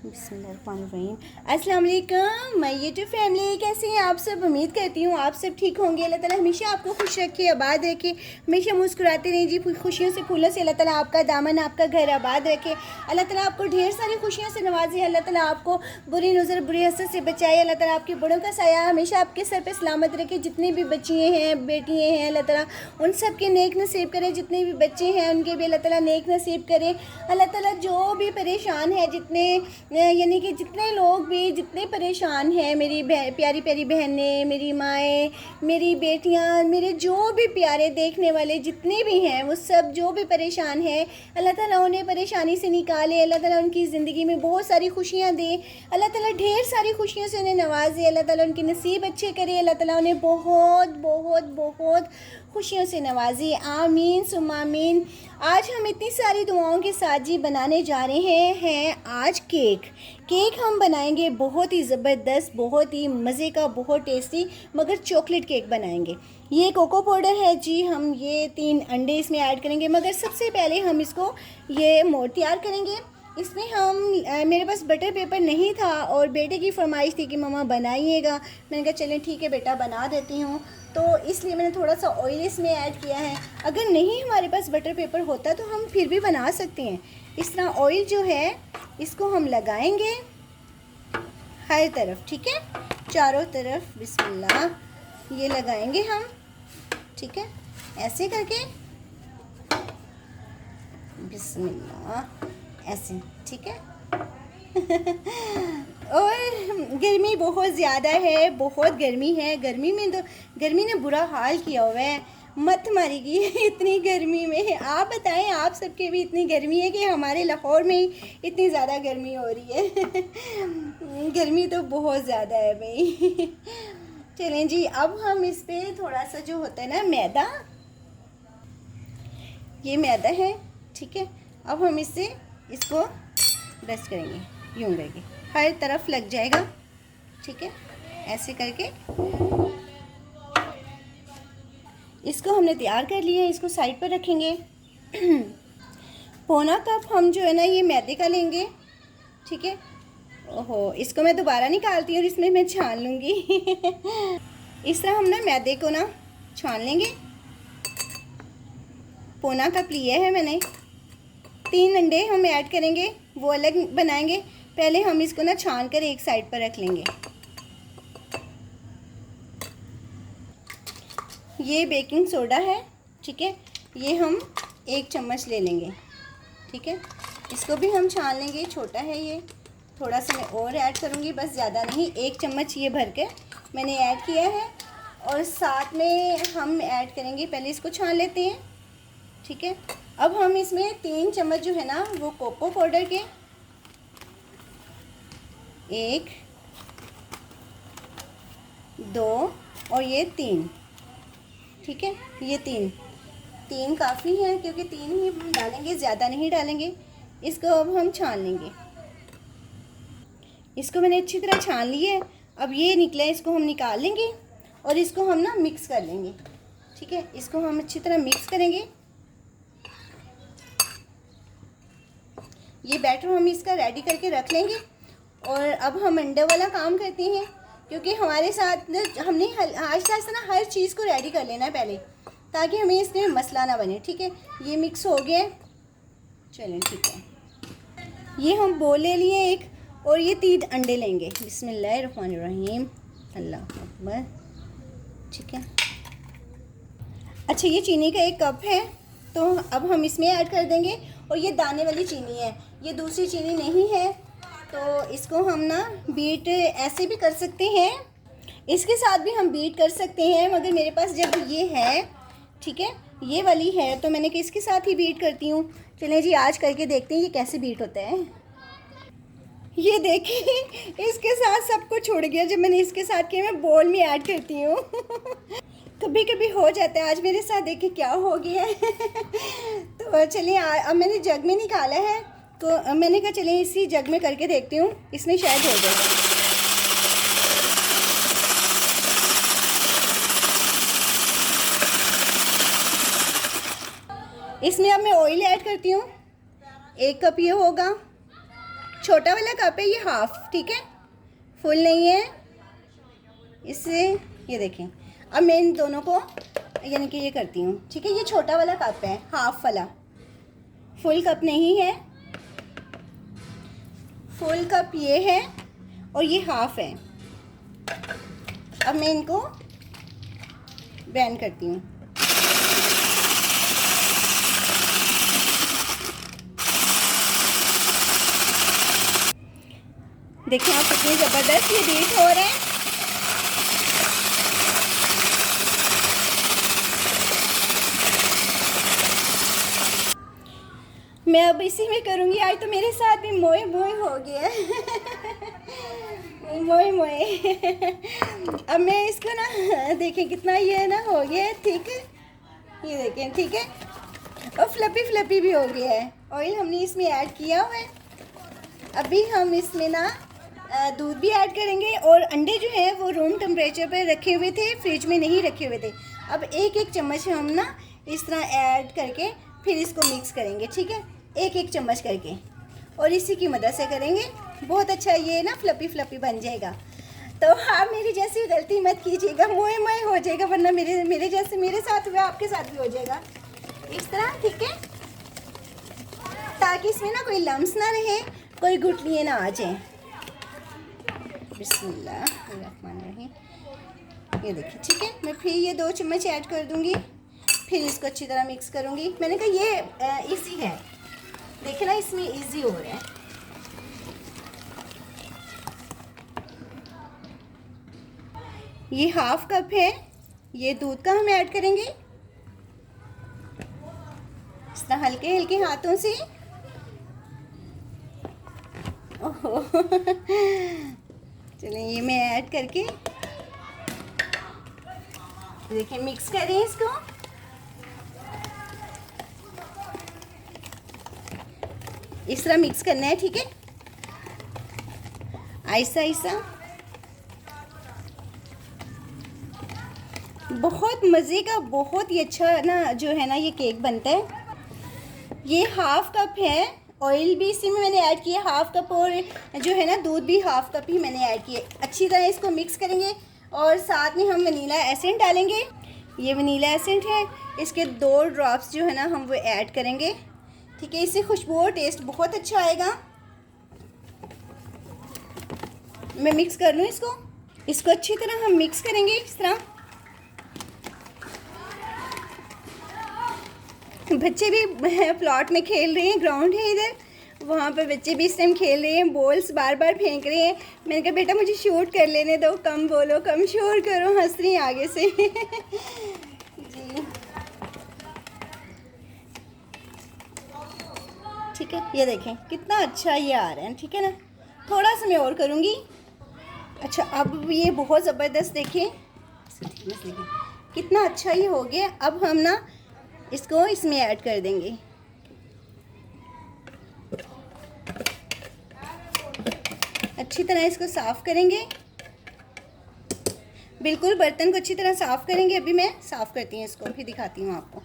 बिस्मिल्लाहिर्रहमानिर्रहीम। अस्सलाम वालेकुम माय यूट्यूब फैमिली, कैसे हैं आप सब। उम्मीद करती हूँ आप सब ठीक होंगे। अल्लाह ताला हमेशा आपको खुश रखे, आबाद रखे, हमेशा मुस्कुराते रहें जी। खुशियों से फूलों से अल्लाह ताला आपका दामन, आपका घर आबाद रखे। अल्लाह ताला आपको ढेर सारी खुशियों से नवाजे। अल्लाह ताला आपको बुरी नज़र, बुरी हसद से बचाए। अल्लाह ताला आपके बड़ों का साया हमेशा आपके सर पर सलामत रखे। जितनी भी बच्चियाँ हैं, बेटियाँ हैं, अल्लाह ताला उन सब के नेक नसीब करे। जितने भी बच्चे हैं उनके भी अल्लाह ताला नेक नसीब करे। अल्लाह ताला जो भी परेशान है, जितने यानी कि जितने लोग भी जितने परेशान हैं, मेरी प्यारी प्यारी बहनें, मेरी माएँ, मेरी बेटियाँ, मेरे जो भी प्यारे देखने वाले जितने भी हैं, वो सब जो भी परेशान हैं, अल्लाह ताला उन्हें परेशानी से निकाले। अल्लाह ताला उनकी ज़िंदगी में बहुत सारी खुशियाँ दे। अल्लाह ताला ढेर सारी खुशियों से उन्हें नवाजे। अल्लाह ताला उनके नसीब अच्छे करे। अल्लाह ताला उन्हें बहुत बहुत बहुत खुशियों से नवाजे। आमीन सुम्मा आमीन। आज हम इतनी सारी दुआओं के साथ जी बनाने जा रहे हैं आज केक हम बनाएंगे बहुत ही ज़बरदस्त, बहुत ही मज़े का, बहुत टेस्टी मगर चॉकलेट केक बनाएंगे। ये कोको पाउडर है जी, हम ये 3 अंडे इसमें ऐड करेंगे। मगर सबसे पहले हम इसको ये मोड तैयार करेंगे। इसमें हम मेरे पास बटर पेपर नहीं था और बेटे की फरमाइश थी कि मम्मा बनाइएगा। मैंने कहा चलें ठीक है बेटा, बना देती हूँ। तो इसलिए मैंने थोड़ा सा ऑयल इसमें ऐड किया है। अगर नहीं हमारे पास बटर पेपर होता तो हम फिर भी बना सकते हैं। इस तरह ऑयल जो है इसको हम लगाएंगे हर तरफ, ठीक है, चारों तरफ बिस्मिल्लाह ये लगाएंगे हम, ठीक है, ऐसे करके बिस्मिल्लाह ऐसे, ठीक है। और गर्मी बहुत ज़्यादा है, बहुत गर्मी है। गर्मी में तो गर्मी ने बुरा हाल किया हुआ है, मत मारेगी इतनी गर्मी में। आप बताएं, आप सबके भी इतनी गर्मी है कि हमारे लाहौर में ही इतनी ज़्यादा गर्मी हो रही है। गर्मी तो बहुत ज़्यादा है भाई। चलें जी, अब हम इस पर थोड़ा सा जो होता है ना मैदा, ये मैदा है, ठीक है। अब हम इसको ब्रश करेंगे, यूँ करके हर तरफ लग जाएगा, ठीक है। ऐसे करके इसको हमने तैयार कर लिया है। इसको साइड पर रखेंगे। पौना कप हम जो है ना ये मैदे का लेंगे, ठीक है। ओहो, इसको मैं दोबारा निकालती हूँ और इसमें मैं छान लूँगी। इस तरह हम ना मैदे को ना छान लेंगे। पौना कप लिया है मैंने। 3 अंडे हम ऐड करेंगे, वो अलग बनाएंगे। पहले हम इसको ना छान कर एक साइड पर रख लेंगे। ये बेकिंग सोडा है, ठीक है, ये हम 1 चम्मच ले लेंगे, ठीक है। इसको भी हम छान लेंगे, छोटा है ये, थोड़ा सा मैं और ऐड करूँगी, बस ज़्यादा नहीं। 1 चम्मच ये भर के मैंने ऐड किया है। और साथ में हम ऐड करेंगे, पहले इसको छान लेते हैं, ठीक है। अब हम इसमें 3 चम्मच जो है ना वो कोको पाउडर के, 1 2 और ये 3, ठीक है। ये 3 काफ़ी हैं क्योंकि 3 ही हम डालेंगे, ज़्यादा नहीं डालेंगे। इसको अब हम छान लेंगे। इसको मैंने अच्छी तरह छान लिया है। अब ये निकला है, इसको हम निकाल लेंगे और इसको हम ना मिक्स कर लेंगे, ठीक है। इसको हम अच्छी तरह मिक्स करेंगे। ये बैटर हम इसका रेडी करके रख लेंगे। और अब हम अंडे वाला काम करते हैं, क्योंकि हमारे साथ हमने आहिस्ता आहिस्ता ना हर चीज़ को रेडी कर लेना है पहले, ताकि हमें इसमें मसला ना बने, ठीक है। ये मिक्स हो गया, चलें ठीक है। ये हम बोल ले लिए एक, और ये 3 अंडे लेंगे। बिस्मिल्लाहिर्रहमानिर्रहीम, अल्लाह अकबर, ठीक है। अच्छा, ये चीनी का 1 कप है, तो अब हम इसमें ऐड कर देंगे। और ये दाने वाली चीनी है, ये दूसरी चीनी नहीं है। तो इसको हम ना बीट ऐसे भी कर सकते हैं, इसके साथ भी हम बीट कर सकते हैं, मगर मेरे पास जब ये है, ठीक है, ये वाली है, तो मैंने कि इसके साथ ही बीट करती हूँ। चलें जी, आज करके देखते हैं ये कैसे बीट होता है। ये देखिए, इसके साथ सब कुछ छुड़ गया जब मैंने इसके साथ किया। मैं बोल में ऐड करती हूँ। कभी कभी हो जाता है, आज मेरे साथ देखिए क्या हो गया है। तो चलिए, अब मैंने जग में निकाला है, तो मैंने कहा चलिए इसी जग में करके देखती हूँ, इसमें शायद हो जाएगा। इसमें अब मैं ऑयल ऐड करती हूँ। 1 कप ये होगा, छोटा वाला कप है, ये हाफ, ठीक है, फुल नहीं है। इससे ये देखें, अब मैं इन दोनों को यानी कि ये करती हूँ, ठीक है। ये छोटा वाला कप है, हाफ वाला, फुल कप नहीं है। फुल कप ये है और ये हाफ है। अब मैं इनको ब्लेंड करती हूँ। देखिए आप कितनी ज़बरदस्त ये बीट हो रहे हैं। मैं अब इसी में करूँगी। आज तो मेरे साथ भी मोए मोए हो गया मोए मोए। अब मैं इसको ना देखें कितना ये ना हो गया है, ठीक है, ये देखें, ठीक है, और फ्लपी फ्लपी भी हो गया है। ऑयल हमने इसमें ऐड किया हुआ है। अभी हम इसमें ना दूध भी ऐड करेंगे और अंडे जो हैं वो रूम टेम्परेचर पर रखे हुए थे, फ्रिज में नहीं रखे हुए थे। अब एक एक चम्मच हम ना इस तरह ऐड करके फिर इसको मिक्स करेंगे, ठीक है, एक एक चम्मच करके, और इसी की मदद से करेंगे। बहुत अच्छा ये ना फ्लपी फ्लपी बन जाएगा। तो आप मेरी जैसी गलती मत कीजिएगा, मोए मोए हो जाएगा, वरना मेरे जैसे मेरे साथ हुआ आपके साथ भी हो जाएगा इस तरह, ठीक है, ताकि इसमें ना कोई लम्स ना रहे, कोई गुठलियाँ ना आ जाएं। बिस्मिल्लाहिर्रहमानिर्रहीम। ये देखिए, ठीक है, मैं फिर ये 2 चम्मच ऐड कर दूंगी, फिर इसको अच्छी तरह मिक्स करूंगी। मैंने कहा ये इजी है, देखिए ना इसमें इजी हो रहा है। ये हाफ कप है, ये दूध का हम ऐड करेंगे इस तरह हल्के हल्के हाथों से। ओहो चलिए ये मैं ऐड करके देखिए मिक्स करें इसको। इस तरह मिक्स करना है, ठीक है, आहिस्ता आहिस्ता। बहुत मज़े का, बहुत ही अच्छा ना जो है ना ये केक बनता है। ये हाफ कप है, ऑयल भी इसी में मैंने ऐड किया हाफ कप, और जो है ना दूध भी हाफ कप ही मैंने ऐड किए। अच्छी तरह इसको मिक्स करेंगे और साथ में हम वनीला एसेंस डालेंगे। ये वनीला एसेंस है, इसके 2 ड्रॉप्स जो है ना हम वो ऐड करेंगे, ठीक है। इससे खुशबू और टेस्ट बहुत अच्छा आएगा। मैं मिक्स कर लूँ इसको अच्छी तरह हम मिक्स करेंगे इस तरह। बच्चे भी प्लॉट में खेल रहे हैं, ग्राउंड है इधर, वहाँ पर बच्चे भी इस टाइम खेल रहे हैं, बॉल्स बार बार फेंक रहे हैं। मैंने कहा बेटा मुझे शूट कर लेने दो, कम बोलो, कम शोर करो, हंस रही हैं आगे से जी ठीक है। ये देखें कितना अच्छा ये आ रहा है, ठीक है ना, थोड़ा सा मैं और करूँगी। अच्छा अब ये बहुत ज़बरदस्त देखें कितना अच्छा ये हो गया। अब हम ना इसको इसमें ऐड कर देंगे। अच्छी तरह इसको साफ़ करेंगे, बिल्कुल बर्तन को अच्छी तरह साफ़ करेंगे। अभी मैं साफ़ करती हूँ इसको, फिर दिखाती हूँ आपको।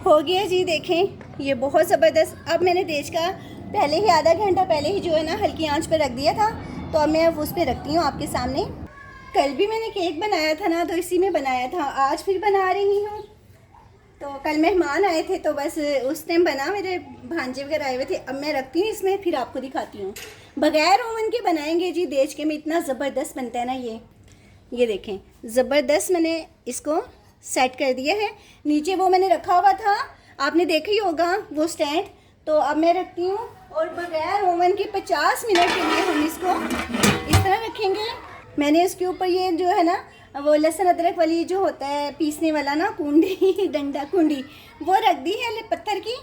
हो गया जी, देखें ये बहुत ज़बरदस्त। अब मैंने देश का पहले ही आधा घंटा पहले ही जो है ना हल्की आंच पर रख दिया था, तो अब मैं उस पर रखती हूँ आपके सामने। कल भी मैंने केक बनाया था ना, तो इसी में बनाया था, आज फिर बना रही हूँ। तो कल मेहमान आए थे तो बस उस टाइम बना, मेरे भांजे वगैरह आए हुए थे। अब मैं रखती हूँ इसमें, फिर आपको दिखाती हूँ। बग़ैर ओवन के बनाएंगे जी, देश के में इतना ज़बरदस्त बनता है ना ये देखें ज़बरदस्त। मैंने इसको सेट कर दिया है, नीचे वो मैंने रखा हुआ था, आपने देखा ही होगा वो स्टैंड। तो अब मैं रखती हूँ और बग़ैर ओवन के 50 मिनट के लिए हम इसको इस तरह रखेंगे। मैंने इसके ऊपर ये जो है ना वो लहसुन अदरक वाली जो होता है पीसने वाला ना कुंडी डंडा कुंडी, वो रख दी है पत्थर की।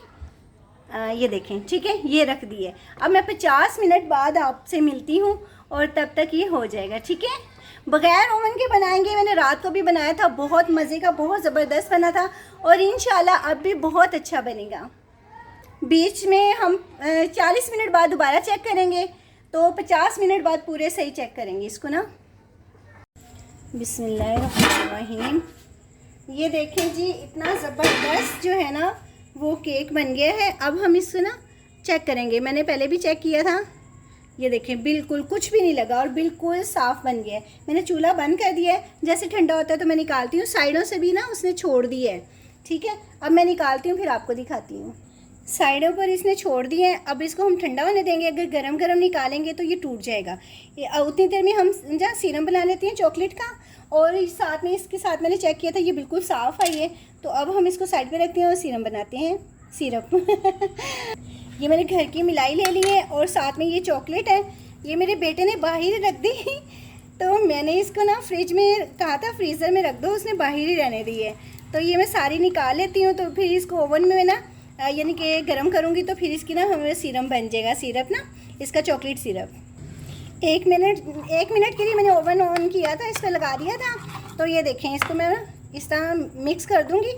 ये देखें, ठीक है, ये रख दी है। अब मैं 50 मिनट बाद आपसे मिलती हूँ और तब तक ये हो जाएगा, ठीक है। बग़ैर ओवन के बनाएंगे, मैंने रात को भी बनाया था, बहुत मज़े का, बहुत ज़बरदस्त बना था, और इंशाल्लाह अब भी बहुत अच्छा बनेगा। बीच में हम 40 मिनट बाद दोबारा चेक करेंगे, तो 50 मिनट बाद पूरे सही चेक करेंगे इसको ना। बिस्मिल्लाहिर्रहमानिर्रहीम। ये देखें जी, इतना ज़बरदस्त जो है ना वो केक बन गया है। अब हम इसको ना चेक करेंगे, मैंने पहले भी चेक किया था, ये देखें बिल्कुल कुछ भी नहीं लगा और बिल्कुल साफ़ बन गया है। मैंने चूल्हा बंद कर दिया है, जैसे ठंडा होता है तो मैं निकालती हूँ। साइडों से भी ना उसने छोड़ दिया है, ठीक है। अब मैं निकालती हूँ फिर आपको दिखाती हूँ। साइडों पर इसने छोड़ दिए हैं। अब इसको हम ठंडा होने देंगे। अगर गरम गरम निकालेंगे तो ये टूट जाएगा। ये उतनी देर में हम जहाँ सीरम बना लेते हैं चॉकलेट का, और साथ में इसके साथ मैंने चेक किया था ये बिल्कुल साफ़ आई है। तो अब हम इसको साइड पे रखते हैं और सीरम बनाते हैं, सिरप। ये मैंने घर की मिलाई ले ली है और साथ में ये चॉकलेट है। ये मेरे बेटे ने बाहर रख दी तो मैंने इसको ना फ्रिज में कहा था फ्रीज़र में रख दो, उसने बाहर ही रहने दी है। तो ये मैं सारी निकाल लेती हूँ। तो फिर इसको ओवन में ना यानी कि गर्म करूँगी तो फिर इसकी ना हमें सीरम बन जाएगा, सिरप ना, इसका चॉकलेट सिरप। एक मिनट के लिए मैंने ओवन ऑन किया था, इस पर लगा दिया था। तो ये देखें, इसको मैं इस तरह मिक्स कर दूँगी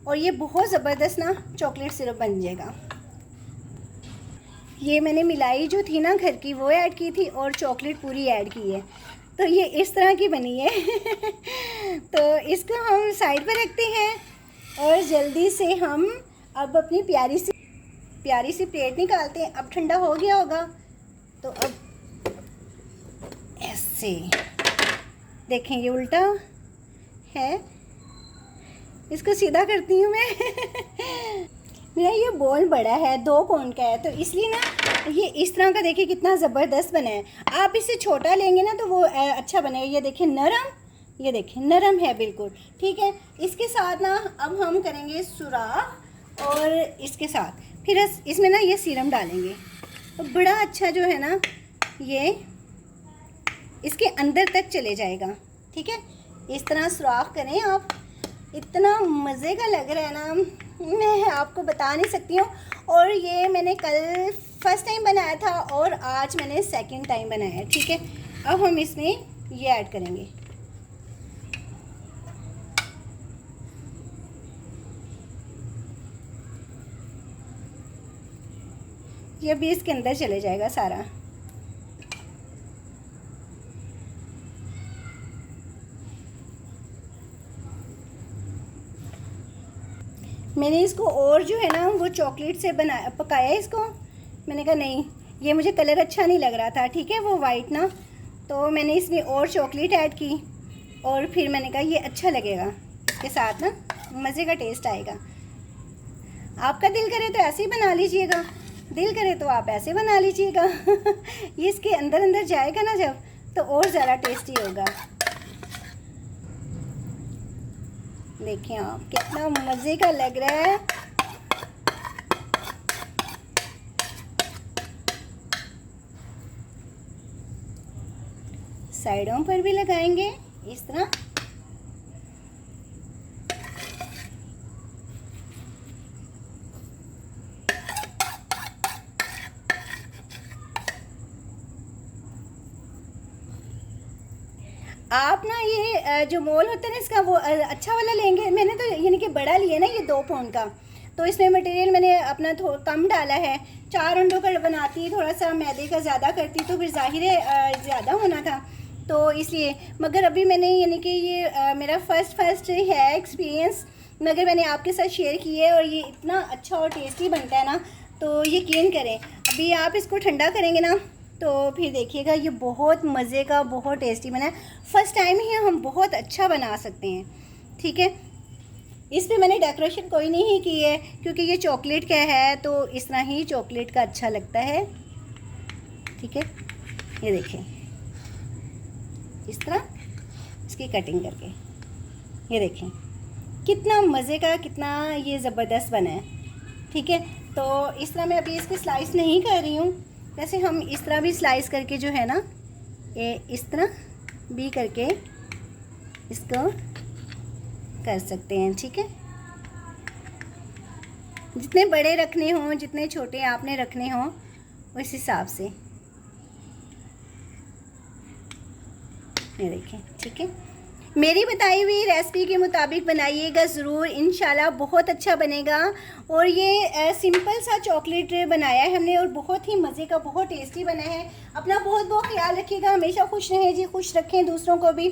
और ये बहुत ज़बरदस्त ना चॉकलेट सिरप बन जाएगा। ये मैंने मिलाई जो थी ना घर की वो ऐड की थी और चॉकलेट पूरी ऐड की है। तो ये इस तरह की बनी है। तो इसको हम साइड पर रखते हैं और जल्दी से हम अब अपनी प्यारी सी प्लेट निकालते हैं। अब ठंडा हो गया होगा तो अब ऐसे देखें, ये उल्टा है, इसको सीधा करती हूँ मैं। मेरा ये बॉल बड़ा है, 2 पाउंड का है, तो इसलिए ना ये इस तरह का देखिए कितना ज़बरदस्त बना है। आप इससे छोटा लेंगे ना तो वो अच्छा बनेगा। ये देखिए नरम, ये देखिए नरम है बिल्कुल, ठीक है। इसके साथ ना अब हम करेंगे सुराख और इसके साथ फिर इसमें ना ये सीरम डालेंगे तो बड़ा अच्छा जो है ना ये इसके अंदर तक चले जाएगा, ठीक है। इस तरह सुराख करें आप, इतना मज़े का लग रहा है ना, मैं आपको बता नहीं सकती हूँ। और ये मैंने कल फर्स्ट टाइम बनाया था और आज मैंने सेकंड टाइम बनाया है, ठीक है। अब हम इसमें ये ऐड करेंगे, ये भी इसके अंदर चले जाएगा सारा। मैंने इसको और जो है ना वो चॉकलेट से पकाया इसको। मैंने कहा नहीं, ये मुझे कलर अच्छा नहीं लग रहा था, ठीक है, वो वाइट ना, तो मैंने इसमें और चॉकलेट ऐड की और फिर मैंने कहा ये अच्छा लगेगा, इसके साथ ना मज़े का टेस्ट आएगा। आपका दिल करे तो ऐसे ही बना लीजिएगा, दिल करे तो आप ऐसे बना लीजिएगा। ये इसके अंदर अंदर जाएगा ना जब, तो और ज़्यादा टेस्टी होगा। देखिए आप, कितना मज़े का लग रहा है। साइडों पर भी लगाएंगे इस तरह। आप ना ये जो मोल होता है ना इसका वो अच्छा वाला लेंगे। मैंने तो यानी कि बड़ा लिया ना, ये 2 पाउंड का, तो इसमें मटेरियल मैंने अपना थोड़ा कम डाला है। 4 अंडों का बनाती, थोड़ा सा मैदे का ज़्यादा करती तो फिर ज़ाहिर है ज़्यादा होना था, तो इसलिए। मगर अभी मैंने यानी कि ये मेरा फर्स्ट है एक्सपीरियंस, मगर मैंने आपके साथ शेयर किया है और ये इतना अच्छा और टेस्टी बनता है ना, तो यकीन करें। अभी आप इसको ठंडा करेंगे ना तो फिर देखिएगा ये बहुत मज़े का, बहुत टेस्टी बना है। फ़र्स्ट टाइम ही हम बहुत अच्छा बना सकते हैं, ठीक है। इस पे मैंने डेकोरेशन कोई नहीं की है क्योंकि ये चॉकलेट का है, तो इस तरह ही चॉकलेट का अच्छा लगता है, ठीक है। ये देखें इस तरह इसकी कटिंग करके, ये देखें कितना मज़े का, कितना ये ज़बरदस्त बना है, ठीक है। तो इस तरह मैं अभी इसकी स्लाइस नहीं कर रही हूँ। वैसे हम इस तरह भी स्लाइस करके जो है ना, ये इस तरह भी करके इसको कर सकते हैं, ठीक है। जितने बड़े रखने हों, जितने छोटे आपने रखने हों, उस हिसाब से। ये देखें, ठीक है। मेरी बताई हुई रेसिपी के मुताबिक बनाइएगा ज़रूर, इंशाल्लाह बहुत अच्छा बनेगा। और ये सिंपल सा चॉकलेट बनाया है हमने और बहुत ही मज़े का, बहुत टेस्टी बना है। अपना बहुत बहुत ख्याल रखिएगा, हमेशा खुश रहें जी, खुश रखें दूसरों को भी।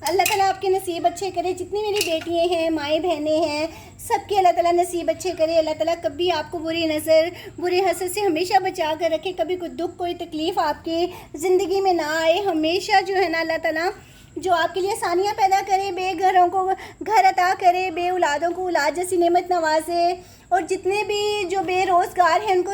अल्लाह ताला आपके नसीब अच्छे करे। जितनी मेरी बेटियाँ हैं, माएँ बहनें हैं, सबके अल्लाह ताला नसीब अच्छे करे। अल्लाह ताला कभी आपको बुरी नज़र, बुरे हसद से हमेशा बचा कर रखे। कभी कोई दुख, कोई तकलीफ़ आपकी ज़िंदगी में ना आए। हमेशा जो है ना अल्लाह ताला जो आपके लिए आसानियाँ पैदा करे, बेघरों को घर अता करे, बे औलादों को औलाद जैसी नेमत नवाजे। और जितने भी जो बेरोज़गार हैं उनको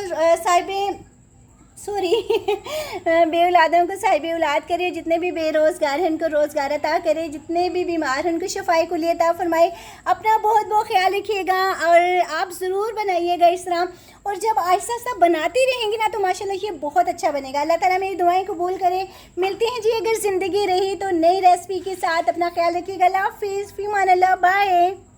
बे औलादों को साहिब औलाद करे। जितने भी बेरोज़गार हैं उनको रोज़गार अता करे। जितने भी बीमार हैं उनको शफाई कुलियत अता फरमाए। अपना बहुत बहुत ख्याल रखिएगा और आप ज़रूर बनाइएगा इस तरह। और जब आहिस्ता आहिस्ता बनाती रहेंगी ना तो माशाल्लाह ये बहुत अच्छा बनेगा। अल्लाह ताला मेरी दुआएं कबूल करे। मिलते हैं जी अगर ज़िंदगी रही तो नई रेसिपी के साथ। अपना ख्याल रखिएगा। अल्लाह हाफ़िज़, फ़ी अमान अल्लाह, बाय।